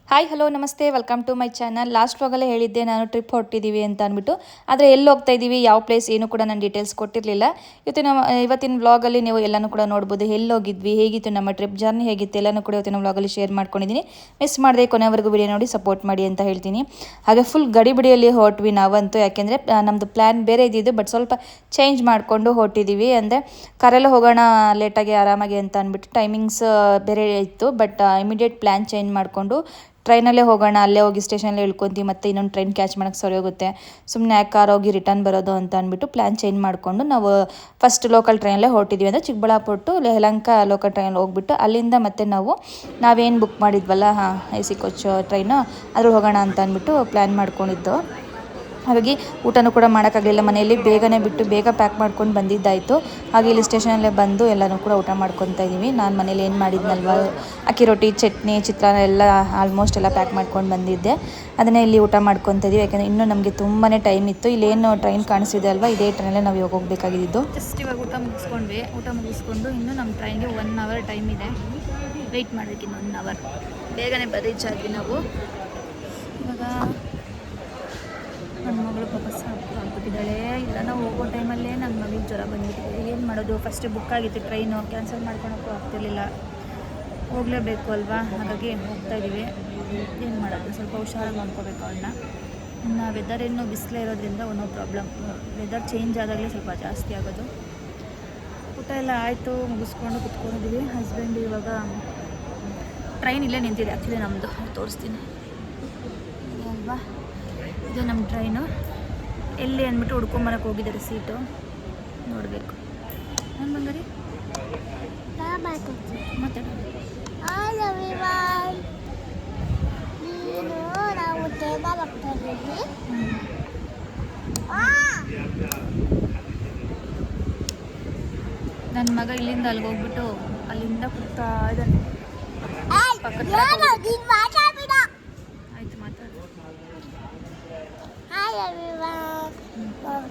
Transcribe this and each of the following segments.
Hi hello ನಮಸ್ತೆ welcome to my channel. Last ವ್ಲಾಗಲ್ಲೇ ಹೇಳಿದ್ದೆ ನಾನು ಟ್ರಿಪ್ ಹೊರಟಿದ್ದೀವಿ ಅಂತ ಅಂದ್ಬಿಟ್ಟು. ಆದರೆ ಎಲ್ಲಿ ಹೋಗ್ತಾ ಇದ್ದೀವಿ, ಯಾವ ಪ್ಲೇಸ್ ಏನು ಕೂಡ ನಾನು ಡೀಟೇಲ್ಸ್ ಕೊಟ್ಟಿರಲಿಲ್ಲ. ಇವತ್ತಿನ ವ್ಲಾಗಲ್ಲಿ ನೀವು ಎಲ್ಲನೂ ಕೂಡ ನೋಡ್ಬೋದು. ಎಲ್ಲಿ ಹೋಗಿದ್ವಿ, ಹೇಗಿತ್ತು ನಮ್ಮ ಟ್ರಿಪ್ ಜರ್ನಿ, ಹೇಗಿತ್ತು ಎಲ್ಲನೂ ಕೂಡ ಇವತ್ತಿನ ವ್ಲಾಗಲ್ಲಿ ಶೇರ್ ಮಾಡ್ಕೊಂಡಿದ್ದೀನಿ. ಮಿಸ್ ಮಾಡದೆ ಕೊನೆವರೆಗೂ ವಿಡಿಯೋ ನೋಡಿ ಸಪೋರ್ಟ್ ಮಾಡಿ ಅಂತ ಹೇಳ್ತೀನಿ. ಹಾಗೆ ಫುಲ್ ಗಡಿಬಿಡಿಯಲ್ಲಿ ಹೊರಟ್ವಿ ನಾವಂತೂ. ಯಾಕೆಂದರೆ ನಮ್ಮದು ಪ್ಲ್ಯಾನ್ ಬೇರೆ ಇದ್ದಿದ್ದು, ಬಟ್ ಸ್ವಲ್ಪ ಚೇಂಜ್ ಮಾಡಿಕೊಂಡು ಹೊರಟಿದ್ದೀವಿ. ಅಂದರೆ ಕಾರಲ್ಲೇ ಹೋಗೋಣ ಲೇಟಾಗಿ ಆರಾಮಾಗಿ ಅಂತ ಅಂದ್ಬಿಟ್ಟು ಟೈಮಿಂಗ್ಸ್ ಬೇರೆ ಇತ್ತು. ಬಟ್ ಇಮಿಡಿಯೇಟ್ ಪ್ಲ್ಯಾನ್ ಚೇಂಜ್ ಮಾಡಿಕೊಂಡು ಟ್ರೈನಲ್ಲೇ ಹೋಗೋಣ, ಅಲ್ಲೇ ಹೋಗಿ ಸ್ಟೇಷನಲ್ಲಿ ಇಳ್ಕೊತೀವಿ, ಮತ್ತು ಇನ್ನೊಂದು ಟ್ರೈನ್ ಕ್ಯಾಚ್ ಮಾಡೋಕ್ಕೆ ಸರಿ ಹೋಗುತ್ತೆ, ಸುಮ್ಮನೆ ಯಾಕೆ ಕಾರ್ ಹೋಗಿ ರಿಟರ್ನ್ ಬರೋದು ಅಂತ ಅಂದ್ಬಿಟ್ಟು ಪ್ಲ್ಯಾನ್ ಚೇಂಜ್ ಮಾಡಿಕೊಂಡು ನಾವು ಫಸ್ಟ್ ಲೋಕಲ್ ಟ್ರೈನಲ್ಲೇ ಹೊರಟಿದ್ವಿ. ಅಂದರೆ ಚಿಕ್ಕಬಳ್ಳಾಪುರ ಟು ಯಲಹಂಕ ಲೋಕಲ್ ಟ್ರೈನಲ್ಲಿ ಹೋಗ್ಬಿಟ್ಟು ಅಲ್ಲಿಂದ ಮತ್ತೆ ನಾವೇನು ಬುಕ್ ಮಾಡಿದ್ವಲ್ಲ AC ಕೋಚ್ ಟ್ರೈನು ಅದ್ರಲ್ಲಿ ಹೋಗೋಣ ಅಂತ ಅಂದ್ಬಿಟ್ಟು ಪ್ಲ್ಯಾನ್ ಮಾಡ್ಕೊಂಡಿದ್ದು. ಹಾಗಾಗಿ ಊಟನೂ ಕೂಡ ಮಾಡೋಕ್ಕಾಗಲಿಲ್ಲ, ಮನೆಯಲ್ಲಿ ಬೇಗನೆ ಬಿಟ್ಟು ಬೇಗ ಪ್ಯಾಕ್ ಮಾಡ್ಕೊಂಡು ಬಂದಿದ್ದಾಯಿತು. ಹಾಗೆ ಇಲ್ಲಿ ಸ್ಟೇಷನಲ್ಲೇ ಬಂದು ಎಲ್ಲನೂ ಕೂಡ ಊಟ ಮಾಡ್ಕೊತಾ ಇದ್ದೀವಿ. ನಾನು ಮನೇಲಿ ಏನು ಮಾಡಿದ್ನಲ್ವ, ಅಕ್ಕಿ ರೊಟ್ಟಿ, ಚಟ್ನಿ, ಚಿತ್ರಾನ್ನ ಎಲ್ಲ ಆಲ್ಮೋಸ್ಟ್ ಎಲ್ಲ ಪ್ಯಾಕ್ ಮಾಡ್ಕೊಂಡು ಬಂದಿದ್ದೆ. ಅದನ್ನೇ ಇಲ್ಲಿ ಊಟ ಮಾಡ್ಕೊತಾ ಇದ್ದೀವಿ. ಯಾಕೆಂದರೆ ಇನ್ನೂ ನಮಗೆ ತುಂಬಾ ಟೈಮ್ ಇತ್ತು. ಇಲ್ಲೇನು ಟ್ರೈನ್ ಕಾಣಿಸಿದೆ ಅಲ್ವಾ, ಇದೇ ಟ್ರೈನಲ್ಲೇ ನಾವು ಇವಾಗ ಹೋಗಬೇಕಾಗಿದ್ದು. ಜಸ್ಟ್ ಇವಾಗ ಊಟ ಮುಗಿಸ್ಕೊಂಡ್ವಿ. ಊಟ ಮುಗಿಸ್ಕೊಂಡು ಇನ್ನೂ ನಮ್ಮ ಟ್ರೈನ್ಗೆ 1 ಅವರ್ ಟೈಮ್ ಇದೆ, ವೆಯ್ಟ್ ಮಾಡಬೇಕು ಇನ್ನು 1 ಅವರ್. ಬೇಗನೆ ರೀಚ್ ಆದ್ವಿ ನಾವು. ಇವಾಗ ನನ್ನ ಮಗಳು ಪಾಪ ಸಾಕಾಗ್ಬಿಟ್ಟಿದ್ದಾಳೆ. ಇಲ್ಲ ನಾವು ಹೋಗೋ ಟೈಮಲ್ಲೇ ನನ್ನ ಮಗಳಿಗೆ ಜ್ವರ ಬಂದುಬಿಟ್ಟಿದೆ. ಏನು ಮಾಡೋದು, ಫಸ್ಟ್ ಬುಕ್ ಆಗಿತ್ತು ಟ್ರೈನು, ಕ್ಯಾನ್ಸಲ್ ಮಾಡ್ಕೊಳಕ್ಕೂ ಆಗ್ತಿರ್ಲಿಲ್ಲ. ಹೋಗಲೇಬೇಕು ಅಲ್ವಾ, ಹಾಗಾಗಿ ಹೋಗ್ತಾ ಇದ್ದೀವಿ. ಏನು ಮಾಡೋದು, ಸ್ವಲ್ಪ ಹುಷಾರಾಗಿ ನೋಡ್ಕೋಬೇಕು ಅವಳನ್ನ. ಇನ್ನು ವೆದರ್ ಇನ್ನೂ ಬಿಸಿಲೇ ಇರೋದ್ರಿಂದ ನೋ ಪ್ರಾಬ್ಲಮ್. ವೆದರ್ ಚೇಂಜ್ ಆದಾಗಲೇ ಸ್ವಲ್ಪ ಜಾಸ್ತಿ ಆಗೋದು. ಊಟ ಎಲ್ಲ ಆಯಿತು, ಮುಗಿಸ್ಕೊಂಡು ಕುತ್ಕೊಂಡಿದ್ದೀವಿ. ಹಸ್ಬೆಂಡ್ ಇವಾಗ ಟ್ರೈನ್ ಇಲ್ಲೇ ನಿಂತಿದೆ, ಆ್ಯಕ್ಚುಲಿ ನಮ್ಮದು ತೋರಿಸ್ತೀನಿ ಅಲ್ವಾ, ಇದು ನಮ್ಮ ಟ್ರೈನು. ಎಲ್ಲಿ ಅಂದ್ಬಿಟ್ಟು ಹುಡ್ಕೊಂಬರಕ್ಕೆ ಹೋಗಿದ್ದಾರೆ ಸೀಟು, ನೋಡಬೇಕು. ನನ್ನ ಬಂಗಾರಿ ಮತ್ತೆ ನನ್ನ ಮಗ ಇಲ್ಲಿಂದ ಅಲ್ಲಿಗೆ ಹೋಗ್ಬಿಟ್ಟು ಅಲ್ಲಿಂದ ಕೂಗ್ತಾ ಇದ್ದಾನೆ. ಆಯ್ತು, ಮಾತಾಡು.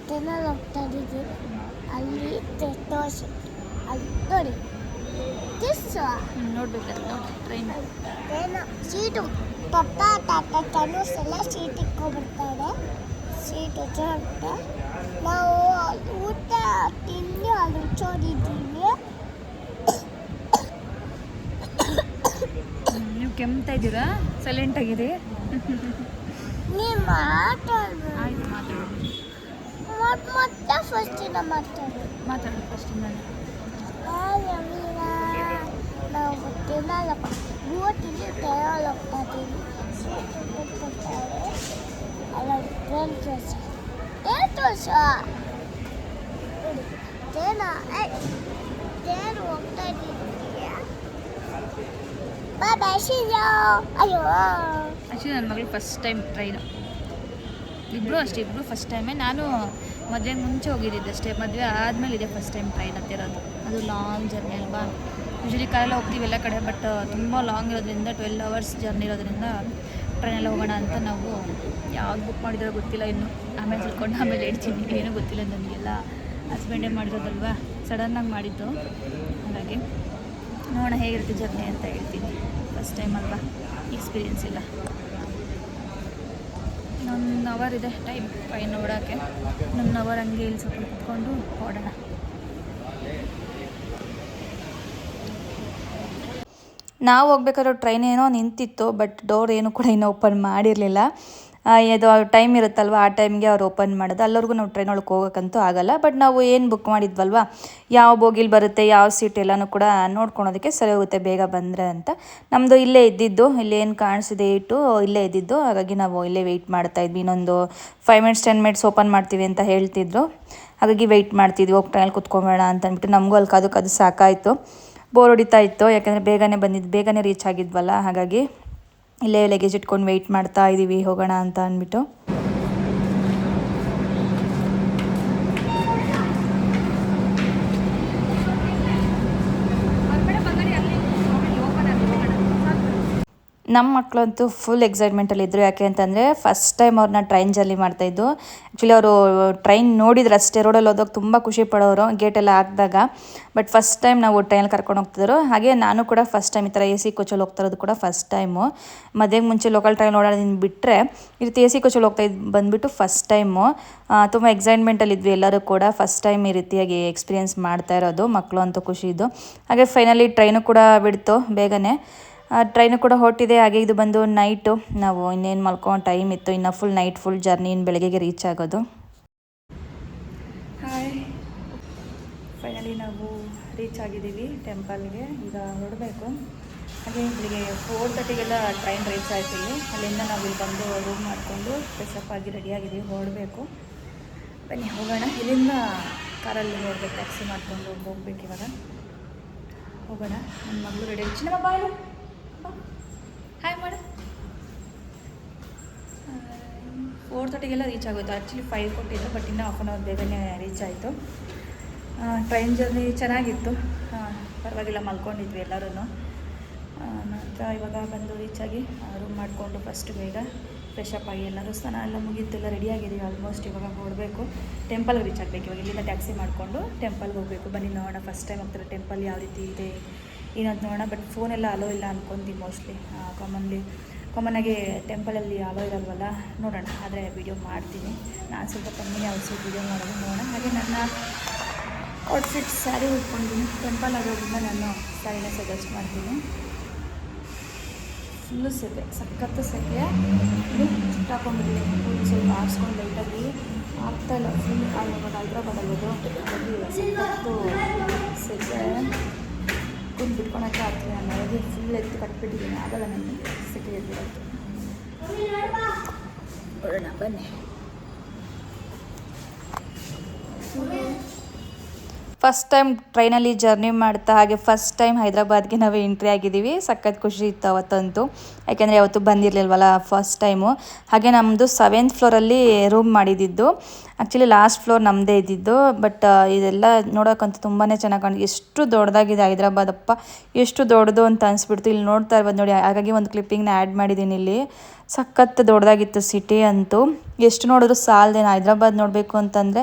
ಟ್ರೈನಲ್ಲಿ ಹೋಗ್ತಾ ಇದ್ದೀವಿ. ಅಲ್ಲಿ ಅಲ್ಲಿ ನೋಡಿ ನೋಡ್ಬೇಕಲ್ಲ, ನೋಡಿ ಟ್ರೈನ್ ಸೀಟು ಪಪ್ಪ ತಾತ ತನೂಸ್ ಎಲ್ಲ ಸೀಟ್ ಇಟ್ಕೊಬಿಡ್ತಾರೆ. ಸೀಟ್ ಹೊಚ್ಚೋಗುತ್ತೆ. ನಾವು ಊಟ ತಿಂದು ಅಲ್ಲಿ ಹುಚ್ಚೋದಿದ್ದೀವಿ. ನೀವು ಕೆಮ್ತಾ ಇದ್ದೀರಾ, ಸೈಲೆಂಟ್ ಆಗಿರಿ. ನೀವು ಮಾತಾಡು. ಆಯ್ತು, ಮಾತಾಡು. ಮತ್ತೆ ಫಸ್ಟಿಂದ ಮಾತಾಡು ಫಸ್ಟಿಂದ. ನಾವು ಗೊತ್ತಿಲ್ಲ, ಬೋಟಿಂದ ಟ್ರೈನಲ್ಲಿ ಹೋಗ್ತಾ ಇದ್ದೀವಿ. ಅಲ್ಲ ಟ್ರೈನ್ ತೋರಿಸ ಟ್ರೈನ್ ಹೋಗ್ತಾ ಇದ್ದೀವಿ. ಅಯ್ಯೋ ಆ್ಯಕ್ಚುಲಿ ನನ್ನ ಮಗಳು ಫಸ್ಟ್ ಟೈಮ್ ಟ್ರೈನು. ಇಬ್ಬರು ಫಸ್ಟ್ ಟೈಮೇ. ನಾನು ಮದುವೆಗೆ ಮುಂಚೆ ಹೋಗಿದ್ದಿದ್ದೆ ಅಷ್ಟೇ, ಮದುವೆ ಆದಮೇಲೆ ಇದೆ ಫಸ್ಟ್ ಟೈಮ್ ಟ್ರೈನ್ ಹತ್ತಿರೋದು. ಅದು ಲಾಂಗ್ ಜರ್ನಿ ಅಲ್ವಾ. ಯೂಶ್ವಲಿ ಕಾರೆಲ್ಲ ಹೋಗ್ತೀವಿ ಎಲ್ಲ ಕಡೆ, ಬಟ್ ತುಂಬ ಲಾಂಗ್ ಇರೋದ್ರಿಂದ 12 ಅವರ್ಸ್ ಜರ್ನಿ ಇರೋದ್ರಿಂದ ಟ್ರೈನೆಲ್ಲ ಹೋಗೋಣ ಅಂತ ನಾವು ಯಾವ್ದು ಬುಕ್ ಮಾಡಿದಾರೋ ಗೊತ್ತಿಲ್ಲ ಇನ್ನು. ಆಮೇಲೆ ತಿಳ್ಕೊಂಡು ಆಮೇಲೆ ಹೇಳ್ತೀನಿ, ಏನೂ ಗೊತ್ತಿಲ್ಲ ನನಗೆಲ್ಲ. ಹಸ್ಬೆಂಡೇ ಮಾಡಿರೋದಲ್ವಾ, ಸಡನ್ನಾಗಿ ಮಾಡಿದ್ದು. ಹಾಗಾಗಿ ನೋಡೋಣ ಹೇಗಿರುತ್ತೆ ಜರ್ನಿ ಅಂತ ಹೇಳ್ತೀನಿ. ಫಸ್ಟ್ ಟೈಮ್ ಅಲ್ವಾ, ಎಕ್ಸ್ಪೀರಿಯೆನ್ಸ್ ಇಲ್ಲ. 1 ಅವರ್ ಇದೆ ಟೈಮ್ ಟ್ರೈನ್ ನೋಡೋಕ್ಕೆ. 1 ಅವರ್ ಹಂಗೆ ಇಲ್ಲಿ ಸ್ವಲ್ಪ ಕುತ್ಕೊಂಡು ಹೊಡೋಣ. ನಾವು ಹೋಗ್ಬೇಕಾದ್ರೆ ಟ್ರೈನ್ ಏನೋ ನಿಂತಿತ್ತು, ಬಟ್ ಡೋರ್ ಏನು ಕೂಡ ಇನ್ನೂ ಓಪನ್ ಮಾಡಿರಲಿಲ್ಲ. ಇದು ಟೈಮ್ ಇರುತ್ತಲ್ವ, ಆ ಟೈಮ್ಗೆ ಅವ್ರು ಓಪನ್ ಮಾಡೋದು. ಅಲ್ಲವರೆಗೂ ನಾವು ಟ್ರೈನ್ ಒಳಗೆ ಹೋಗೋಕ್ಕಂತೂ ಆಗಲ್ಲ. ಬಟ್ ನಾವು ಏನು ಬುಕ್ ಮಾಡಿದ್ವಲ್ವ, ಯಾವ ಬೋಗಿಲಿ ಬರುತ್ತೆ, ಯಾವ ಸೀಟ್ ಎಲ್ಲನೂ ಕೂಡ ನೋಡ್ಕೊಳೋದಕ್ಕೆ ಸರಿ ಹೋಗುತ್ತೆ ಬೇಗ ಬಂದರೆ ಅಂತ. ನಮ್ಮದು ಇಲ್ಲೇ ಇದ್ದಿದ್ದು, ಇಲ್ಲೇನು ಕಾಣಿಸಿದೆ ಇಟ್ಟು ಇಲ್ಲೇ ಇದ್ದಿದ್ದು. ಹಾಗಾಗಿ ನಾವು ಇಲ್ಲೇ ವೆಯ್ಟ್ ಮಾಡ್ತಾಯಿದ್ವಿ. ಇನ್ನೊಂದು 5 ಮಿನಿಟ್ಸ್ 10 ಮಿನಿಟ್ಸ್ ಓಪನ್ ಮಾಡ್ತೀವಿ ಅಂತ ಹೇಳ್ತಿದ್ರು. ಹಾಗಾಗಿ ವೆಯ್ಟ್ ಮಾಡ್ತಿದ್ವಿ, ಹೋಗಿ ಟ್ರೈನಲ್ಲಿ ಕುತ್ಕೊಂಬೇಡ ಅಂತ ಅಂದ್ಬಿಟ್ಟು. ನಮಗೂ ಅಲ್ಲಿ ಕಾದು ಸಾಕಾಯಿತು, ಬೋರ್ ಹೊಡಿತಾ ಇತ್ತು. ಯಾಕೆಂದರೆ ಬೇಗನೆ ರೀಚ್ ಆಗಿದ್ವಲ್ಲ, ಹಾಗಾಗಿ ಇಲ್ಲೇ ಲಗೇಜ್ ಇಟ್ಕೊಂಡು ವೆಯ್ಟ್ ಮಾಡ್ತಾ ಇದ್ದೀವಿ ಹೋಗೋಣ ಅಂತ ಅಂದ್ಬಿಟ್ಟು. ನಮ್ಮ ಮಕ್ಕಳಂತೂ ಫುಲ್ ಎಕ್ಸೈಟ್ಮೆಂಟಲ್ಲಿದ್ದರು. ಯಾಕೆ ಅಂತಂದರೆ ಫಸ್ಟ್ ಟೈಮ್ ಅವ್ರನ್ನ ಟ್ರೈನ್ ಜರ್ನಿ ಮಾಡ್ತಾಯಿದ್ದು. ಆ್ಯಕ್ಚುಲಿ ಅವರು ಟ್ರೈನ್ ನೋಡಿದ್ರು ಅಷ್ಟೇ, ರೋಡಲ್ಲಿ ಹೋದಾಗ ತುಂಬ ಖುಷಿ ಪಡೋರು ಗೇಟೆಲ್ಲ ಹಾಕಿದಾಗ. ಬಟ್ ಫಸ್ಟ್ ಟೈಮ್ ನಾವು ಟ್ರೈನಲ್ಲಿ ಕರ್ಕೊಂಡು ಹೋಗ್ತಿದ್ರು. ಹಾಗೆ ನಾನು ಕೂಡ ಫಸ್ಟ್ ಟೈಮ್ ಈ ಥರ AC ಕೋಚಲ್ಲಿ ಹೋಗ್ತಾ ಇರೋದು ಕೂಡ ಫಸ್ಟ್ ಟೈಮು. ಮದುವೆಗೆ ಮುಂಚೆ ಲೋಕಲ್ ಟ್ರೈನ್ ಓಡಾಡೋದನ್ನು ಬಿಟ್ಟರೆ ಈ ರೀತಿ AC ಕೋಚಲ್ಲಿ ಬಂದುಬಿಟ್ಟು ಫಸ್ಟ್ ಟೈಮು. ತುಂಬ ಎಕ್ಸೈಟ್ಮೆಂಟಲ್ಲಿದ್ವಿ ಎಲ್ಲರೂ ಕೂಡ. ಫಸ್ಟ್ ಟೈಮ್ ಈ ರೀತಿಯಾಗಿ ಎಕ್ಸ್ಪೀರಿಯೆನ್ಸ್ ಮಾಡ್ತಾ ಇರೋದು, ಮಕ್ಕಳು ಅಂತೂ ಖುಷಿ ಇದ್ದು. ಹಾಗೆ ಫೈನಲಿ ಟ್ರೈನು ಕೂಡ ಬಿಡ್ತು ಬೇಗನೆ. ಟ್ರೈನು ಕೂಡ ಹೊರಟಿದೆ. ಹಾಗೆ ಇದು ಬಂದು ನೈಟು, ನಾವು ಇನ್ನೇನು ಮಲ್ಕೊಂಡು ಟೈಮ್ ಇತ್ತು, ಇನ್ನು ಫುಲ್ ನೈಟ್ ಫುಲ್ ಜರ್ನಿ, ಇನ್ನು ಬೆಳಗ್ಗೆಗೆ ರೀಚ್ ಆಗೋದು. ಹಾಯ್, ಫೈನಲಿ ನಾವು ರೀಚ್ ಆಗಿದ್ದೀವಿ ಟೆಂಪಲ್ಗೆ. ಈಗ ಹೊರಡಬೇಕು. ಹಾಗೆ ಇಲ್ಲಿಗೆ 4:30ಗೆಲ್ಲ ಟ್ರೈನ್ ರೀಚ್ ಆಯ್ತು. ಅಲ್ಲಿಂದ ನಾವು ಇಲ್ಲಿ ಬಂದು ರೂಮ್ ಮಾಡಿಕೊಂಡು ಫ್ರೆಶಪ್ ಆಗಿ ರೆಡಿಯಾಗಿದ್ದೀವಿ, ಹೊರಡಬೇಕು. ಬನ್ನಿ ಹೋಗೋಣ. ಇಲ್ಲಿಂದ ಕಾರಲ್ಲಿ ಹೋಗ್ಬೇಕು, ಟ್ಯಾಕ್ಸಿ ಮಾಡಿಕೊಂಡು ಹೋಗ್ಬೇಕು. ಇವಾಗ ಹೋಗೋಣ. ನನ್ನ ಮಗಳು ರೆಡಿ ಆಗಿ ಚಿನ್ನಮ್ಮ ಬಾಯ್ ಹಾಯ್ ಮಾಡು. 4:30ಗೆಲ್ಲ ರೀಚ್ ಆಗೋಯ್ತು. ಆ್ಯಕ್ಚುಲಿ 5 ಕೊಟ್ಟಿದ್ದು, ಬಟ್ ಇನ್ನೂ ಹಾಫ್ ಆನ್ ಅವರ್ ಬೇಗನೆ ರೀಚ್ ಆಯಿತು. ಟ್ರೈನ್ ಜರ್ನಿ ಚೆನ್ನಾಗಿತ್ತು, ಪರವಾಗಿಲ್ಲ, ಮಲ್ಕೊಂಡಿದ್ವಿ ಎಲ್ಲರೂ. ನಂತರ ಇವಾಗ ಬಂದು ರೀಚಾಗಿ ರೂಮ್ ಮಾಡಿಕೊಂಡು ಫಸ್ಟ್ ಬೇಗ ಫ್ರೆಶಪ್ ಆಗಿ ಎಲ್ಲರೂ ಸ್ನಾನ ಎಲ್ಲ ಮುಗಿಯುತ್ತೆ, ಎಲ್ಲ ರೆಡಿಯಾಗಿದ್ದೀವಿ ಆಲ್ಮೋಸ್ಟ್. ಇವಾಗ ಹೊರಡಬೇಕು, ಟೆಂಪಲ್ಗೆ ರೀಚ್ ಆಗಬೇಕು. ಇವಾಗ ಇಲ್ಲಿಂದ ಟ್ಯಾಕ್ಸಿ ಮಾಡಿಕೊಂಡು ಟೆಂಪಲ್ಗೆ ಹೋಗಬೇಕು. ಬನ್ನಿ ನೋಡೋಣ, ಫಸ್ಟ್ ಟೈಮ್ ಹೋಗ್ತಾರೆ ಟೆಂಪಲ್ ಯಾವ ರೀತಿ ಇದೆ ಏನಂತ ನೋಡೋಣ. ಬಟ್ ಫೋನೆಲ್ಲ ಅಲೋ ಇಲ್ಲ ಅಂದ್ಕೊಂತೀವಿ ಮೋಸ್ಟ್ಲಿ. ಕಾಮನ್ನಾಗಿ ಟೆಂಪಲಲ್ಲಿ ಅಲೋ ಇರಲ್ವಲ್ಲ, ನೋಡೋಣ. ಆದರೆ ವೀಡಿಯೋ ಮಾಡ್ತೀನಿ, ನಾನು ಸ್ವಲ್ಪ ಕಮ್ಮಿನೇ ಔಟ್ಫಿಟ್ ವೀಡಿಯೋ ಮಾಡೋದು, ನೋಡೋಣ. ಹಾಗೆ ನನ್ನ ಔಟ್ಫಿಟ್ ಸ್ಯಾರಿ ಉಟ್ಕೊಂಡಿದ್ದೀನಿ. ಟೆಂಪಲ್ ಆಗೋದ್ರಿಂದ ನಾನು ಸ್ಯಾರಿನ ಸಜೆಸ್ಟ್ ಮಾಡ್ತೀನಿ. ಫುಲ್ಲು ಸೆಕೆ, ಸಖತ್ತು ಸೆಕೆ. ಚಿಟ್ಟು ಹಾಕೊಂಡ್ಬಿಟ್ಟಿದ್ದೀನಿ, ಫುಲ್ ಸ್ವಲ್ಪ ಆರಿಸ್ಕೊಂಡು ಲೈಟಾಗಿ ಆಗ್ತಾಯಿಲ್ಲ. ಫುಲ್ ಇವಾಗ ಹೈದ್ರಾಬಾದಲ್ಲಿದ್ದು ಸಖತ್ತು ಸೆಕೆ, ಕುಂದು ಬಿಟ್ಕೊಳಕ್ಕೆ ಆಗ್ತಿಲ್ಲ. ನಾನು ನನಗೆ ಫುಲ್ ಎತ್ತು ಕಟ್ಬಿಟ್ಟಿದ್ದೀನಿ, ಆಗಲ್ಲ ನನಗೆ ಸೆಕೆ ಎದ್ದಿರೋದು. ನೋಡೋಣ ಬನ್ನಿ. ಫಸ್ಟ್ ಟೈಮ್ ಟ್ರೈನಲ್ಲಿ ಜರ್ನಿ ಮಾಡ್ತಾ, ಹಾಗೆ ಫಸ್ಟ್ ಟೈಮ್ ಹೈದ್ರಾಬಾದ್ಗೆ ನಾವು ಎಂಟ್ರಿ ಆಗಿದ್ದೀವಿ. ಸಖತ್ ಖುಷಿ ಇತ್ತು ಅವತ್ತಂತೂ, ಯಾಕೆಂದರೆ ಅವತ್ತು ಬಂದಿರಲಿಲ್ವಲ್ಲ ಫಸ್ಟ್ ಟೈಮು. ಹಾಗೆ ನಮ್ಮದು 7th ಫ್ಲೋರಲ್ಲಿ ರೂಮ್ ಮಾಡಿದ್ದು. ಆ್ಯಕ್ಚುಲಿ ಲಾಸ್ಟ್ ಫ್ಲೋರ್ ನಮ್ಮದೇ ಇದ್ದಿದ್ದು. ಬಟ್ ಇದೆಲ್ಲ ನೋಡೋಕ್ಕಂತೂ ತುಂಬಾ ಚೆನ್ನಾಗಿ ಕಾಣಿದೆ. ಎಷ್ಟು ದೊಡ್ಡದಾಗಿದೆ ಹೈದ್ರಾಬಾದಪ್ಪ, ಎಷ್ಟು ದೊಡ್ಡದು ಅಂತ ಅನಿಸ್ಬಿಡ್ತು. ಇಲ್ಲಿ ನೋಡ್ತಾ ಇರ್ಬೋದು ನೋಡಿ, ಹಾಗಾಗಿ ಒಂದು ಕ್ಲಿಪ್ಪಿಂಗ್ನ ಆ್ಯಡ್ ಮಾಡಿದ್ದೀನಿ ಇಲ್ಲಿ. ಸಖತ್ತು ದೊಡ್ಡದಾಗಿತ್ತು ಸಿಟಿ ಅಂತೂ. ಎಷ್ಟು ನೋಡಿದ್ರು ಸಾಲದೇನು. ಹೈದ್ರಾಬಾದ್ ನೋಡಬೇಕು ಅಂತಂದರೆ